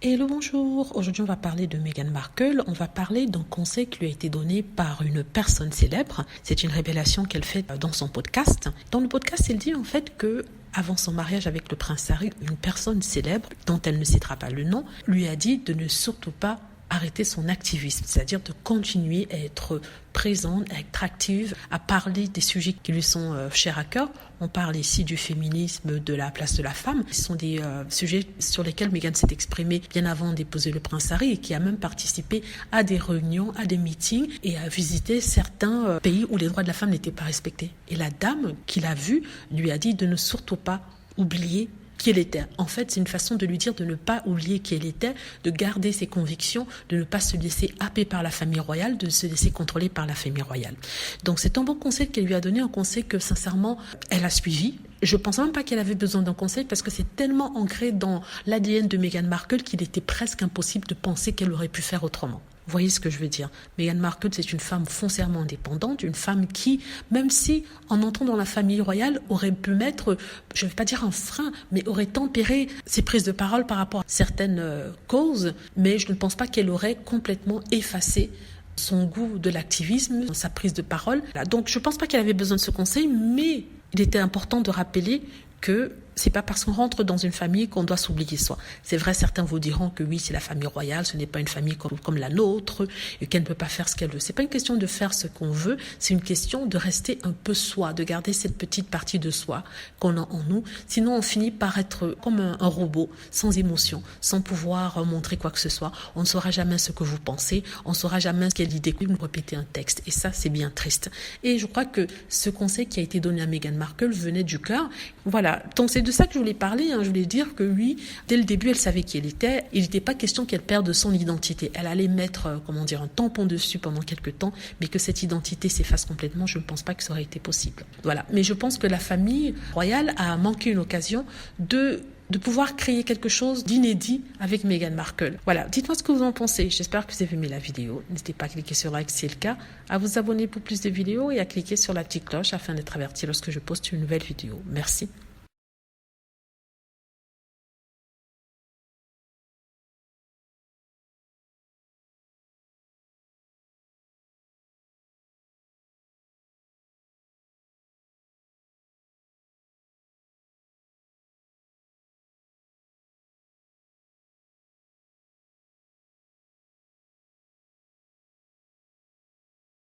Hello, bonjour. Aujourd'hui, on va parler de Meghan Markle. On va parler d'un conseil qui lui a été donné par une personne célèbre. C'est une révélation qu'elle fait dans son podcast. Dans le podcast, elle dit en fait que avant son mariage avec le prince Harry, une personne célèbre, dont elle ne citera pas le nom, lui a dit de ne surtout pas arrêter son activisme, c'est-à-dire de continuer à être présente, à être active, à parler des sujets qui lui sont chers à cœur. On parle ici du féminisme, de la place de la femme. Ce sont des sujets sur lesquels Meghan s'est exprimée bien avant d'épouser le prince Harry et qui a même participé à des réunions, à des meetings et a visité certains pays où les droits de la femme n'étaient pas respectés. Et la dame qui l'a vue lui a dit de ne surtout pas oublier qui elle était. En fait, c'est une façon de lui dire de ne pas oublier qui elle était, de garder ses convictions, de ne pas se laisser happer par la famille royale, de se laisser contrôler par la famille royale. Donc c'est un bon conseil qu'elle lui a donné, un conseil que sincèrement, elle a suivi. Je pense même pas qu'elle avait besoin d'un conseil parce que c'est tellement ancré dans l'ADN de Meghan Markle qu'il était presque impossible de penser qu'elle aurait pu faire autrement. Vous voyez ce que je veux dire? Meghan Markle, c'est une femme foncièrement indépendante, une femme qui, même si en entrant dans la famille royale, aurait pu mettre, je ne vais pas dire un frein, mais aurait tempéré ses prises de parole par rapport à certaines causes, mais je ne pense pas qu'elle aurait complètement effacé son goût de l'activisme, sa prise de parole. Donc je ne pense pas qu'elle avait besoin de ce conseil, mais il était important de rappeler que c'est pas parce qu'on rentre dans une famille qu'on doit s'oublier soi. C'est vrai, certains vous diront que oui, c'est la famille royale, ce n'est pas une famille comme la nôtre, et qu'elle ne peut pas faire ce qu'elle veut. C'est pas une question de faire ce qu'on veut, c'est une question de rester un peu soi, de garder cette petite partie de soi qu'on a en nous. Sinon, on finit par être comme un robot, sans émotion, sans pouvoir montrer quoi que ce soit. On ne saura jamais ce que vous pensez, on ne saura jamais quelle idée vous répétez un texte. Et ça, c'est bien triste. Et je crois que ce conseil qui a été donné à Meghan Markle venait du cœur. Voilà. Donc, c'est de ça que je voulais parler. Je voulais dire que oui, dès le début, elle savait qui elle était. Il n'était pas question qu'elle perde son identité. Elle allait mettre, un tampon dessus pendant quelques temps, mais que cette identité s'efface complètement, je ne pense pas que ça aurait été possible. Voilà. Mais je pense que la famille royale a manqué une occasion de pouvoir créer quelque chose d'inédit avec Meghan Markle. Voilà, dites-moi ce que vous en pensez. J'espère que vous avez aimé la vidéo. N'hésitez pas à cliquer sur like si c'est le cas, à vous abonner pour plus de vidéos et à cliquer sur la petite cloche afin d'être averti lorsque je poste une nouvelle vidéo. Merci.